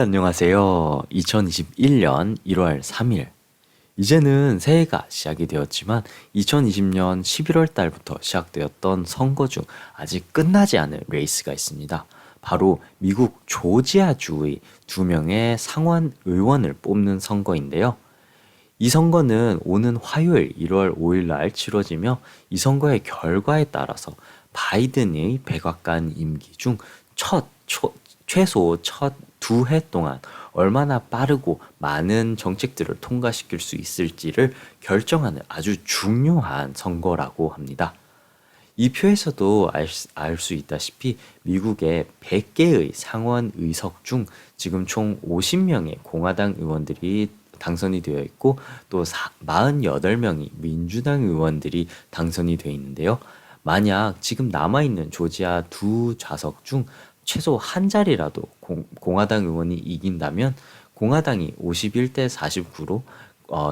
안녕하세요. 2021년 1월 3일. 이제는 새해가 시작이 되었지만 2020년 11월 달부터 시작되었던 선거 중 아직 끝나지 않은 레이스가 있습니다. 바로 미국 조지아주의 두 명의 상원 의원을 뽑는 선거인데요. 이 선거는 오는 화요일 1월 5일 날 치러지며 이 선거의 결과에 따라서 바이든의 백악관 임기 중 최소 첫 두 해 동안 얼마나 빠르고 많은 정책들을 통과시킬 수 있을지를 결정하는 아주 중요한 선거라고 합니다. 이 표에서도 알 수 있다시피 미국의 100개의 상원 의석 중 지금 총 50명의 공화당 의원들이 당선이 되어 있고 또 48명이 민주당 의원들이 당선이 되어 있는데요. 만약 지금 남아있는 조지아 두 좌석 중 최소 한 자리라도 공화당 의원이 이긴다면 공화당이 51대 49로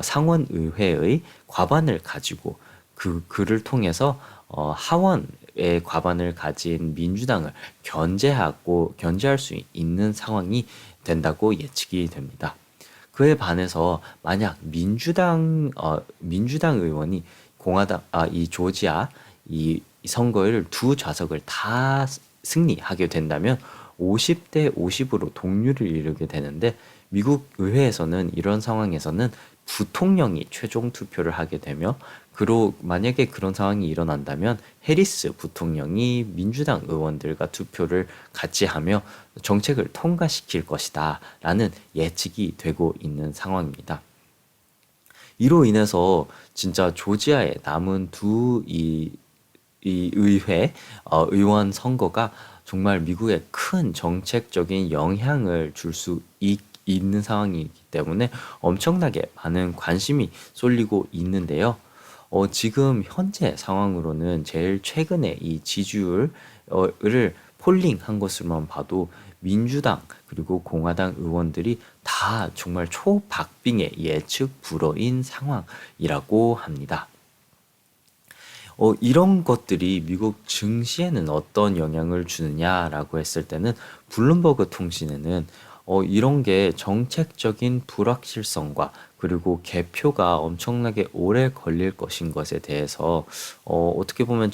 상원의회의 과반을 가지고 그를 통해서 하원의 과반을 가진 민주당을 견제할 수 있는 상황이 된다고 예측이 됩니다. 그에 반해서 만약 민주당 의원이 이 조지아 이 선거를 두 좌석을 다 승리하게 된다면 50대 50으로 동률을 이루게 되는데 미국 의회에서는 이런 상황에서는 부통령이 최종 투표를 하게 되며 만약에 그런 상황이 일어난다면 해리스 부통령이 민주당 의원들과 투표를 같이 하며 정책을 통과시킬 것이다 라는 예측이 되고 있는 상황입니다. 이로 인해서 진짜 조지아에 남은 이 의회 의원 선거가 정말 미국에 큰 정책적인 영향을 줄 수 있는 상황이기 때문에 엄청나게 많은 관심이 쏠리고 있는데요. 지금 현재 상황으로는 제일 최근에 이 지지율을 폴링한 것으로만 봐도 민주당 그리고 공화당 의원들이 다 정말 초박빙의 예측 불허인 상황이라고 합니다. 이런 것들이 미국 증시에는 어떤 영향을 주느냐라고 했을 때는 블룸버그 통신에는 이런 게 정책적인 불확실성과 그리고 개표가 엄청나게 오래 걸릴 것인 것에 대해서 어떻게 보면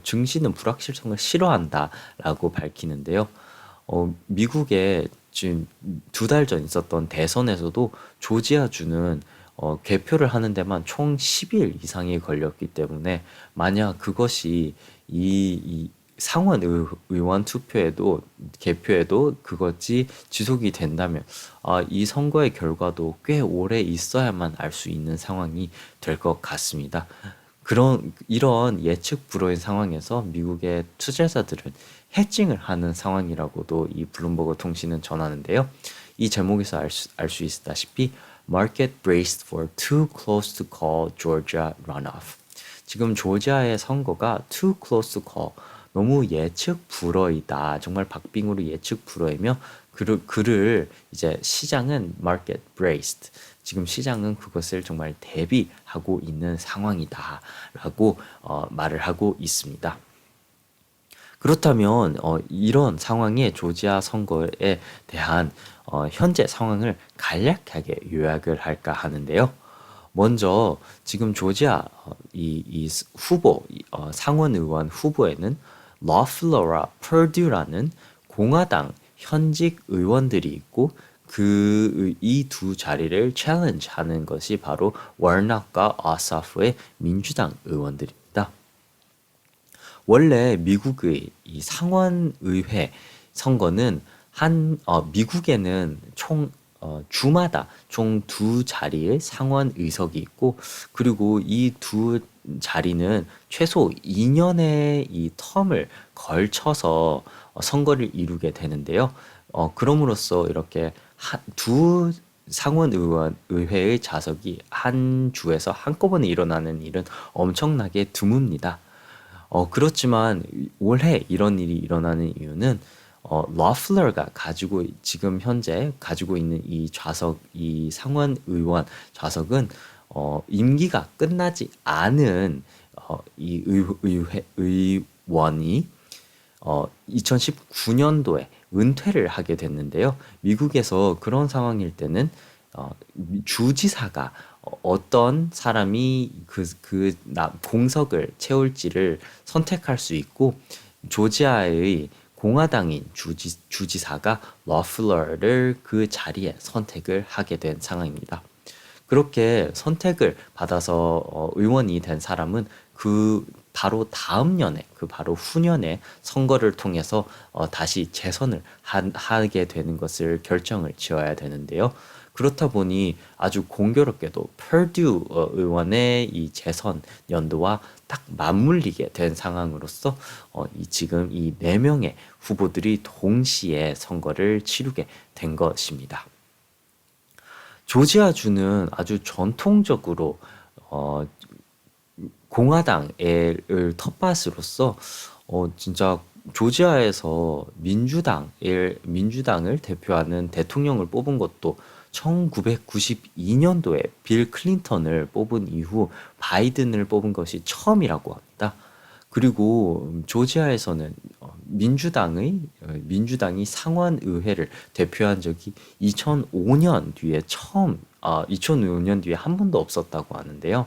증시는 불확실성을 싫어한다라고 밝히는데요. 미국에 지금 2달 전 있었던 대선에서도 조지아주는 개표를 하는 데만 총 10일 이상이 걸렸기 때문에 만약 그것이 이 상원 의원 개표에도 그것이 지속이 된다면 이 선거의 결과도 꽤 오래 있어야만 알 수 있는 상황이 될 것 같습니다. 이런 예측 불허인 상황에서 미국의 투자자들은 해칭을 하는 상황이라고도 이 블룸버그 통신은 전하는데요. 이 제목에서 알 수 있다시피 Market braced for too close to call Georgia runoff. 지금 조지아의 선거가 too close to call, 너무 예측 불허이다. 정말 박빙으로 예측 불허이며 그를 이제 시장은 market braced. 지금 시장은 그것을 정말 대비하고 있는 상황이다라고 말을 하고 있습니다. 그렇다면 이런 상황의 조지아 선거에 대한 현재 상황을 간략하게 요약을 할까 하는데요. 먼저 지금 조지아 이 후보 상원 의원 후보에는 러플러라 퍼듀라는 공화당 현직 의원들이 있고 이 두 자리를 챌린지하는 것이 바로 워낙과 어사프의 민주당 의원들입니다. 원래 미국의 이 상원의회 선거는 미국에는 주마다 총 두 자리의 상원 의석이 있고 그리고 이 두 자리는 최소 2년의 이 텀을 걸쳐서 선거를 이루게 되는데요. 그럼으로써 이렇게 두 상원 의회의 좌석이 한 주에서 한꺼번에 일어나는 일은 엄청나게 드뭅니다. 그렇지만 올해 이런 일이 일어나는 이유는 러플러가 지금 현재 가지고 있는 이 상원 의원 좌석은 임기가 끝나지 않은 이 의원이 2019년도에 은퇴를 하게 됐는데요. 미국에서 그런 상황일 때는 주지사가 어떤 사람이 공석을 채울지를 선택할 수 있고 조지아의 공화당인 주지사가 러플러를 그 자리에 선택을 하게 된 상황입니다. 그렇게 선택을 받아서 의원이 된 사람은 그 바로 다음 년에 그 바로 후년에 선거를 통해서 다시 재선을 하게 되는 것을 결정을 지어야 되는데요. 그렇다 보니 아주 공교롭게도 퍼듀 의원의 이 재선 연도와 딱 맞물리게 된 상황으로서 지금 이 네 명의 후보들이 동시에 선거를 치르게 된 것입니다. 조지아주는 아주 전통적으로 어, 공화당을 텃밭으로서 진짜 조지아에서 민주당을 대표하는 대통령을 뽑은 것도 1992년도에 빌 클린턴을 뽑은 이후 바이든을 뽑은 것이 처음이라고 합니다. 그리고 조지아에서는 민주당이 상원 의회를 대표한 적이 2005년 뒤에 한 번도 없었다고 하는데요.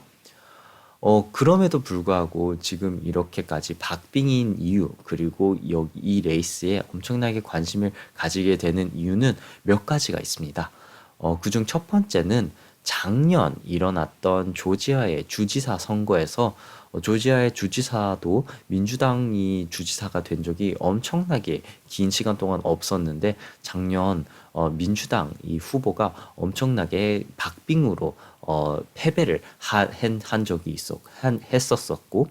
그럼에도 불구하고 지금 이렇게까지 박빙인 이유, 그리고 여기 이 레이스에 엄청나게 관심을 가지게 되는 이유는 몇 가지가 있습니다. 그중 첫 번째는 작년 일어났던 조지아의 주지사 선거에서 조지아의 주지사도 민주당이 주지사가 된 적이 엄청나게 긴 시간 동안 없었는데 작년 민주당 이 후보가 엄청나게 박빙으로 패배를 한 적이 했었었고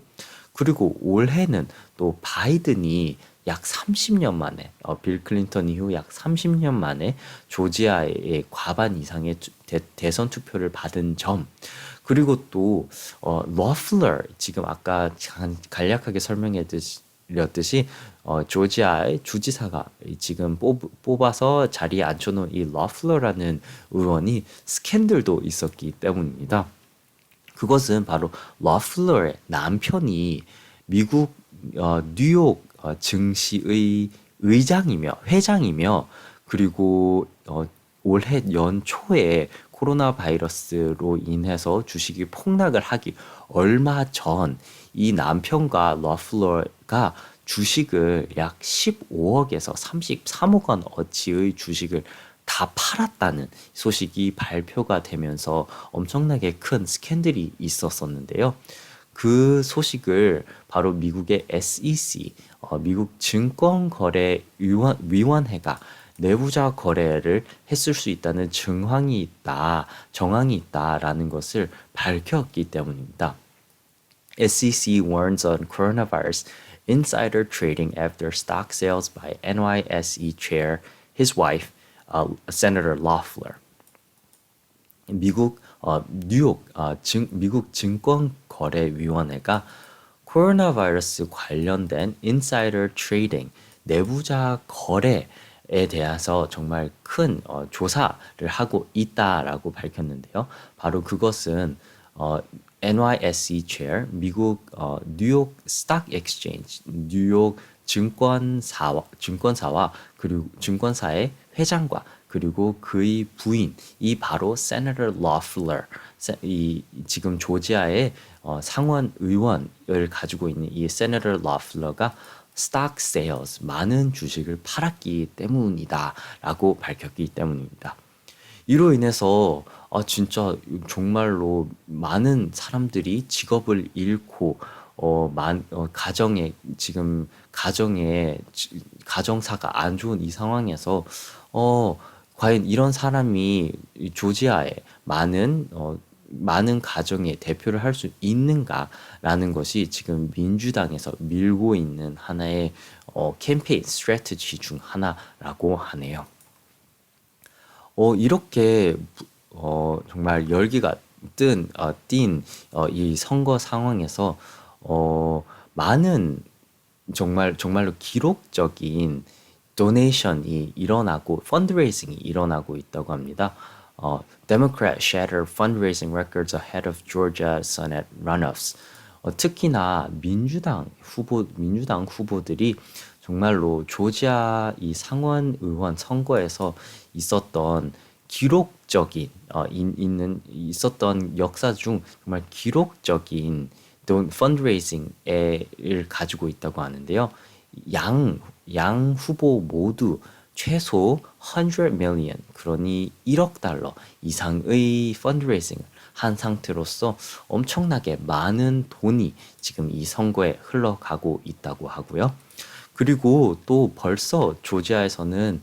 그리고 올해는 또 바이든이 약 30년 만에 빌 클린턴 이후 약 30년 만에 조지아의 과반 이상의 대선 투표를 받은 점 그리고 또 러플러 지금 아까 간략하게 설명해 드렸듯이 조지아의 주지사가 지금 뽑아서 자리에 앉혀놓은 이 러플러라는 의원이 스캔들도 있었기 때문입니다. 그것은 바로 러플러의 남편이 미국 뉴욕 증시의 회장이며 그리고 올해 연초에 코로나 바이러스로 인해서 주식이 폭락을 하기 얼마 전 이 남편과 러플러가 주식을 약 15억에서 33억 원 어치의 주식을 다 팔았다는 소식이 발표가 되면서 엄청나게 큰 스캔들이 있었었는데요. 그 소식을 바로 미국의 SEC, 미국 증권거래위원회가 내부자 거래를 했을 수 있다는 정황이 있다라는 것을 밝혔기 때문입니다. SEC warns on coronavirus insider trading after stock sales by NYSE chair, his wife, Senator Loeffler. 미국 증권거래위원회가 코로나 바이러스 관련된 인사이더 트레이딩, 내부자 거래에 대해서 정말 큰 조사를 하고 있다라고 밝혔는데요. 바로 그것은 NYSE chair, 미국 뉴욕 스탁 익스체인지, 뉴욕 증권사와 그리고 증권사의 회장과 그리고 그의 부인이 바로 세너터 러플러, 이 지금 조지아의 상원 의원을 가지고 있는 이 세너터 러플러가 스탁 세일즈 많은 주식을 팔았기 때문이다라고 밝혔기 때문입니다. 이로 인해서 진짜 정말로 많은 사람들이 직업을 잃고 가정사가 안 좋은 이 상황에서 과연 이런 사람이 조지아에 많은 가정의 대표를 할 수 있는가라는 것이 지금 민주당에서 밀고 있는 하나의 캠페인 스트래티지 중 하나라고 하네요. 이렇게 정말 열기가 띈 이 선거 상황에서 많은 정말로 기록적인 도네이션이 일어나고 펀드레이징이 일어나고 있다고 합니다. Democrat shatter fundraising records ahead of Georgia Senate runoffs. 특히나 민주당 후보들이 정말로 조지아 이 상원 의원 선거에서 있었던 기록적인 있었던 역사 중 정말 기록적인 또 펀드레이징을 가지고 있다고 하는데요. 양 후보 모두 최소 100 million, 그러니 1억 달러 이상의 펀드레이징을 한 상태로서 엄청나게 많은 돈이 지금 이 선거에 흘러가고 있다고 하고요. 그리고 또 벌써 조지아에서는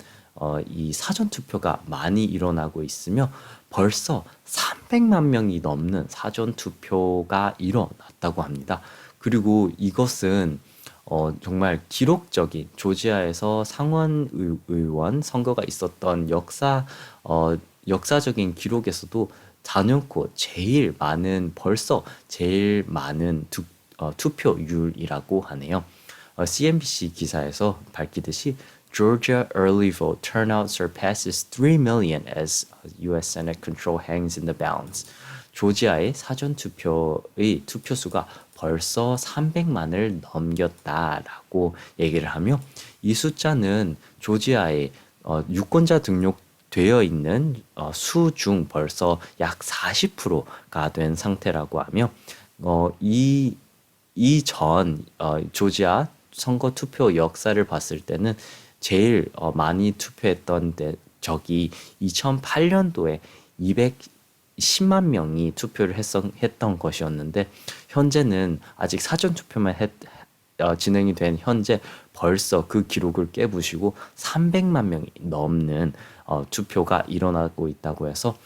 이 사전 투표가 많이 일어나고 있으며 벌써 300만 명이 넘는 사전 투표가 일어났다고 합니다. 그리고 이것은 정말 기록적인 조지아에서 상원 의원 선거가 있었던 역사적인 기록에서도 단연코 벌써 제일 많은 투표율이라고 하네요. CNBC 기사에서 밝히듯이 Georgia early vote turnout surpasses 3 million as U.S. Senate control hangs in the balance. 조지아의 사전 투표의 투표수가 벌써 300만을 넘겼다라고 얘기를 하며 이 숫자는 조지아의 유권자 등록되어 있는 수 중 벌써 약 40%가 된 상태라고 하며 이전 조지아 선거 투표 역사를 봤을 때는 제일 많이 투표했던 적이 2008년도에 210만 명이 투표를 했던 것이었는데 현재는 아직 사전 투표만 진행이 된 현재 벌써 그 기록을 깨부시고 300만 명이 넘는 투표가 일어나고 있다고 해서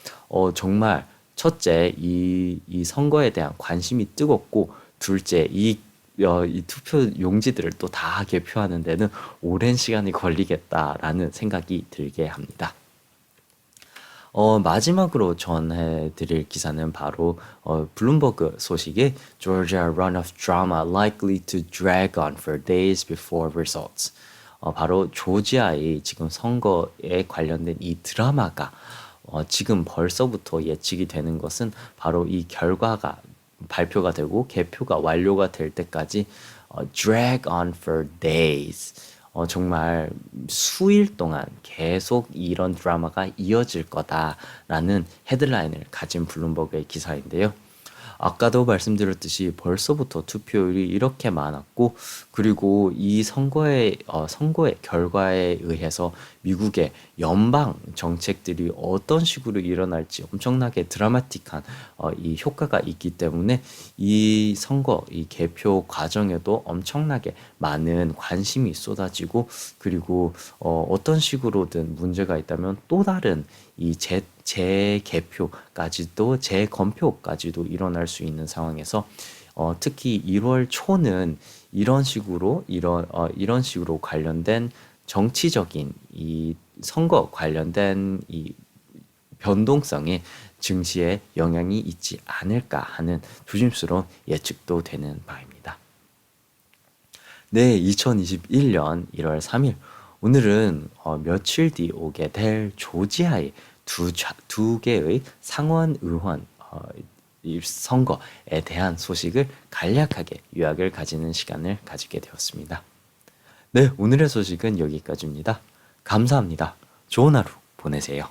정말 첫째 이 선거에 대한 관심이 뜨겁고 둘째 이 투표 용지들을 또 다 개표하는 데는 오랜 시간이 걸리겠다라는 생각이 들게 합니다. 마지막으로 전해드릴 기사는 바로 블룸버그 소식에 Georgia runoff drama likely to drag on for days before results. 바로 조지아의 지금 선거에 관련된 이 드라마가 지금 벌써부터 예측이 되는 것은 바로 이 결과가 발표가 되고 개표가 완료가 될 때까지 drag on for days, 정말 수일 동안 계속 이런 드라마가 이어질 거다라는 헤드라인을 가진 블룸버그의 기사인데요. 아까도 말씀드렸듯이 벌써부터 투표율이 이렇게 많았고 그리고 이 선거의 결과에 의해서 미국의 연방 정책들이 어떤 식으로 일어날지 엄청나게 드라마틱한 이 효과가 있기 때문에 이 개표 과정에도 엄청나게 많은 관심이 쏟아지고 그리고 어떤 식으로든 문제가 있다면 또 다른 이 재개표까지도 재검표까지도 일어날 수 있는 상황에서 특히 1월 초는 이런 식으로 관련된 정치적인 이 선거 관련된 이 변동성에 증시에 영향이 있지 않을까 하는 조심스러운 예측도 되는 바입니다. 네, 2021년 1월 3일 오늘은 며칠 뒤 오게 될 조지아의 두 개의 상원 의원 선거에 대한 소식을 간략하게 요약을 가지는 시간을 가지게 되었습니다. 네, 오늘의 소식은 여기까지입니다. 감사합니다. 좋은 하루 보내세요.